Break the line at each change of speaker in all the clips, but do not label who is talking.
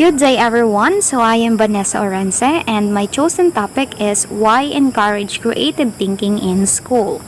Good day everyone, so I am Vanessa Orense and my chosen topic is why encourage creative thinking in school.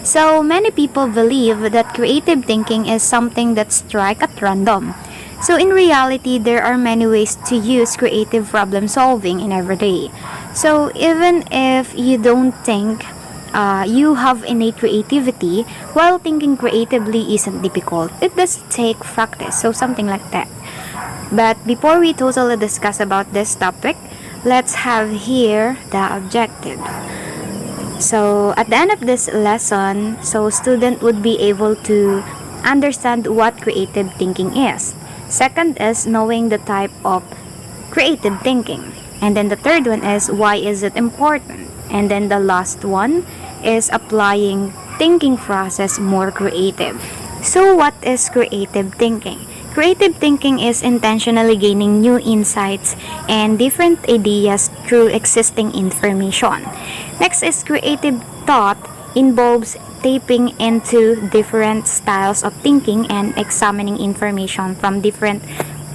So many people believe that creative thinking is something that strike at random. So in reality, there are many ways to use creative problem solving in every day. So even if you don't think you have innate creativity, while thinking creatively isn't difficult, it does take practice, so something like that. But before we totally discuss about this topic, let's have here the objective. So at the end of this lesson, so student would be able to understand what creative thinking is. Second is knowing the type of creative thinking. And then the third one is why is it important? And then the last one is applying thinking process more creative. So what is creative thinking? Creative thinking is intentionally gaining new insights and different ideas through existing information. Next is creative thought involves tapping into different styles of thinking and examining information from different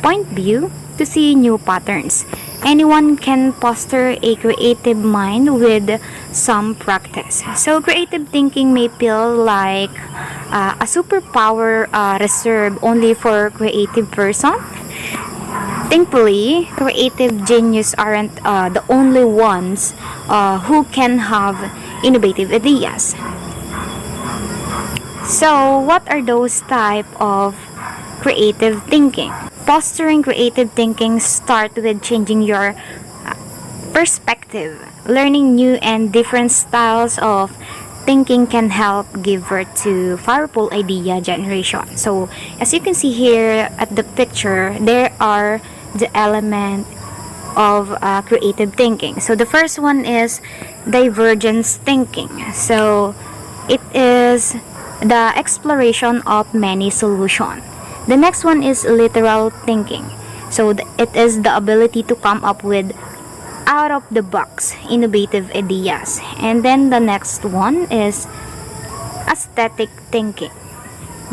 point of view to see new patterns. Anyone can foster a creative mind with some practice. So creative thinking may feel like a superpower reserved only for creative person. Thankfully, creative genius aren't the only ones who can have innovative ideas. So, what are those type of creative thinking? Fostering creative thinking start with changing your perspective. Learning new and different styles of thinking can help give birth to powerful idea generation. So, as you can see here at the picture, there are the element of creative thinking. So, the first one is divergence thinking. So, it is the exploration of many solutions. The next one is literal thinking. So it is the ability to come up with out of the box innovative ideas. And then the next one is aesthetic thinking.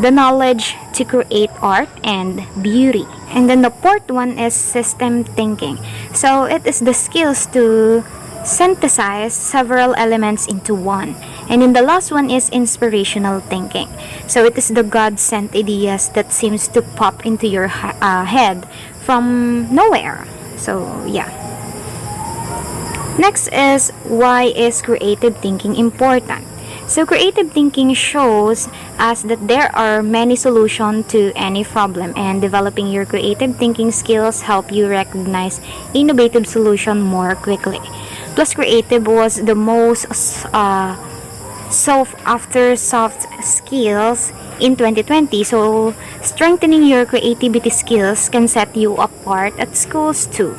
The knowledge to create art and beauty. And then the fourth one is system thinking. So it is the skills to synthesize several elements into one. And then the last one is inspirational thinking. So it is the God-sent ideas that seems to pop into your head from nowhere. So yeah. Next is why is creative thinking important? So creative thinking shows us that there are many solutions to any problem, and developing your creative thinking skills help you recognize innovative solution more quickly. Plus, creative was the most sought after soft skills in 2020. So, strengthening your creativity skills can set you apart at schools too.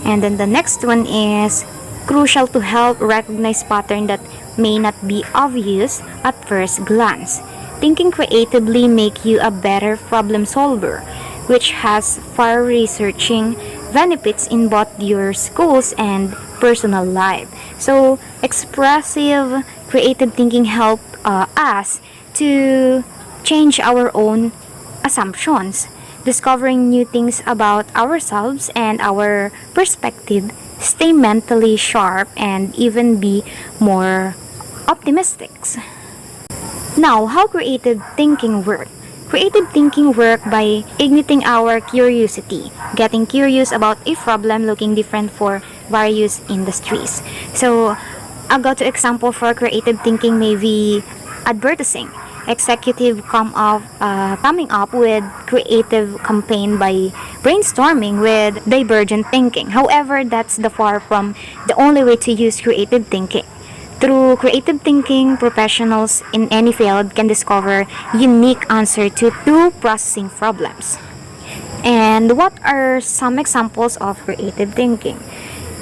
And then the next one is crucial to help recognize pattern that may not be obvious at first glance. Thinking creatively make you a better problem solver, which has far-reaching benefits in both your schools and personal life. So, expressive creative thinking help us to change our own assumptions, discovering new things about ourselves and our perspective, stay mentally sharp, and even be more optimistic. Now, how creative thinking works? Creative thinking works by igniting our curiosity, getting curious about a problem looking different for various industries. So, a go-to example for creative thinking may be advertising. Executive coming up with creative campaign by brainstorming with divergent thinking. However, that's the far from the only way to use creative thinking. Through creative thinking, professionals in any field can discover unique answer to two processing problems. And what are some examples of creative thinking?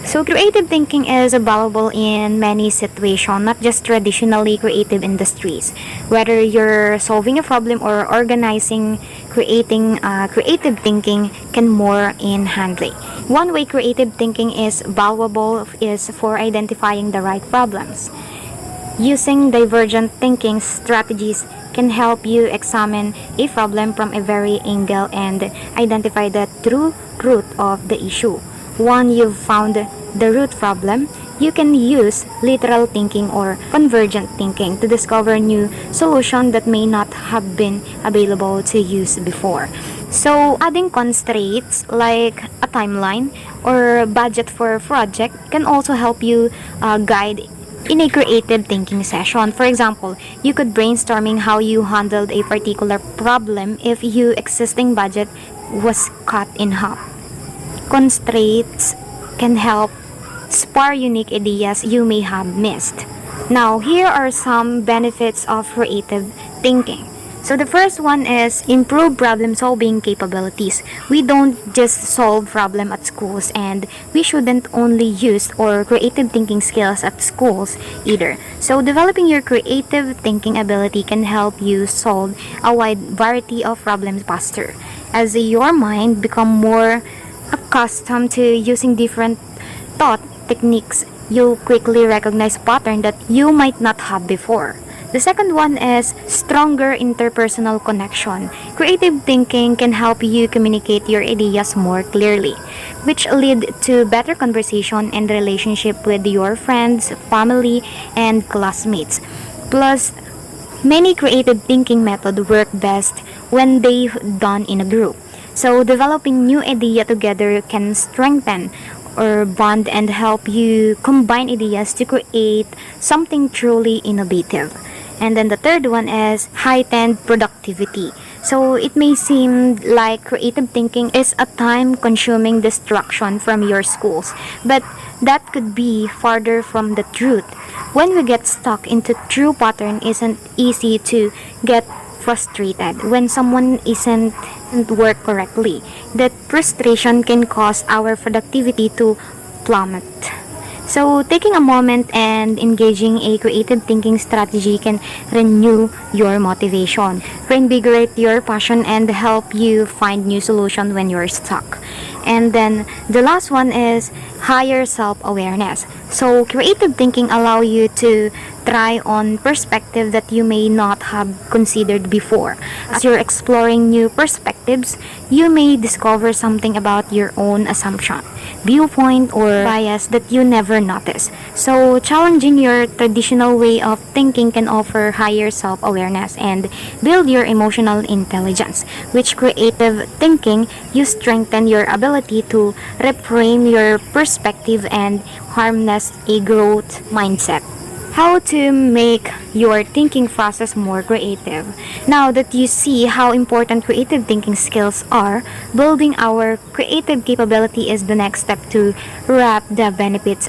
So creative thinking is valuable in many situations, not just traditionally creative industries. Whether you're solving a problem or organizing, creating creative thinking can more in handling. One way creative thinking is valuable is for identifying the right problems. Using divergent thinking strategies can help you examine a problem from a very angle and identify the true root of the issue. Once you've found the root problem, you can use literal thinking or convergent thinking to discover new solutions that may not have been available to use before. So, adding constraints like a timeline or budget for a project can also help you guide in a creative thinking session. For example, you could brainstorming how you handled a particular problem if your existing budget was cut in half. Constraints can help spur unique ideas you may have missed. Now, here are some benefits of creative thinking. So the first one is improve problem solving capabilities. We don't just solve problem at schools, and we shouldn't only use our creative thinking skills at schools either. So developing your creative thinking ability can help you solve a wide variety of problems faster. As your mind become more accustomed to using different thought techniques, you'll quickly recognize patterns that you might not have before. The second one is stronger interpersonal connection. Creative thinking can help you communicate your ideas more clearly, which lead to better conversation and relationship with your friends, family, and classmates. Plus, many creative thinking methods work best when they done in a group. So developing new idea together can strengthen or bond and help you combine ideas to create something truly innovative. And then the third one is heightened productivity. So it may seem like creative thinking is a time-consuming distraction from your schools, but that could be farther from the truth. When we get stuck into true pattern, isn't easy to get frustrated when someone isn't work correctly. That frustration can cause our productivity to plummet. So, taking a moment and engaging a creative thinking strategy can renew your motivation, reinvigorate your passion, and help you find new solutions when you're stuck. And then the last one is higher self-awareness. So, creative thinking allow you to try on perspective that you may not have considered before. As you're exploring new perspectives, you may discover something about your own assumption, viewpoint, or bias that you never noticed. So, challenging your traditional way of thinking can offer higher self-awareness and build your emotional intelligence. Which creative thinking, you strengthen your ability to reframe your perspective and harness a growth mindset. How to make your thinking process more creative. Now that you see how important creative thinking skills are, building our creative capability is the next step to wrap the benefits.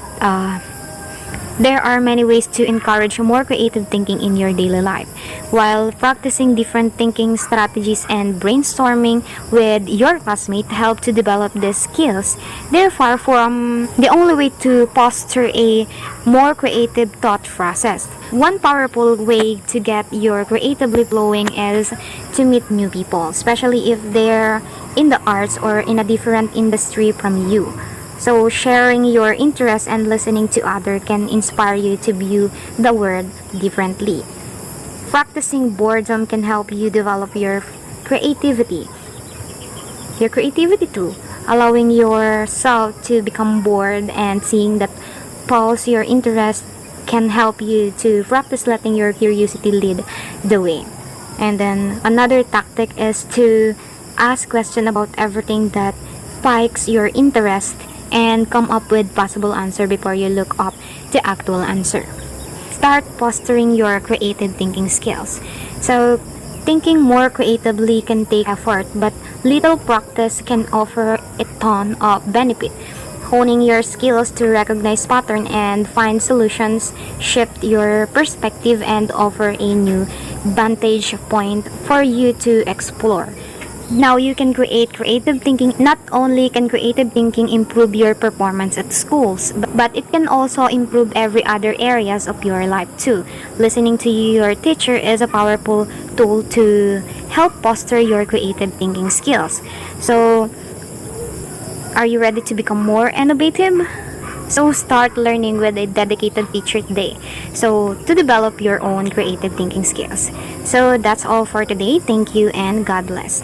There are many ways to encourage more creative thinking in your daily life. While practicing different thinking strategies and brainstorming with your classmates help to develop these skills, they're far from the only way to foster a more creative thought process. One powerful way to get your creatively flowing is to meet new people, especially if they're in the arts or in a different industry from you. So sharing your interests and listening to others can inspire you to view the world differently. Practicing boredom can help you develop your creativity. Your creativity too, allowing yourself to become bored and seeing that pulse your interest can help you to practice letting your curiosity lead the way. And then another tactic is to ask questions about everything that piques your interest and come up with possible answer before you look up the actual answer. Start fostering your creative thinking skills. So, thinking more creatively can take effort, but little practice can offer a ton of benefit. Honing your skills to recognize pattern and find solutions, shift your perspective, and offer a new vantage point for you to explore. Now you can create creative thinking. Not only can creative thinking improve your performance at schools, but it can also improve every other areas of your life too. Listening to your teacher is a powerful tool to help foster your creative thinking skills. So, are you ready to become more innovative? So start learning with a dedicated teacher today. So to develop your own creative thinking skills. So that's all for today. Thank you and God bless.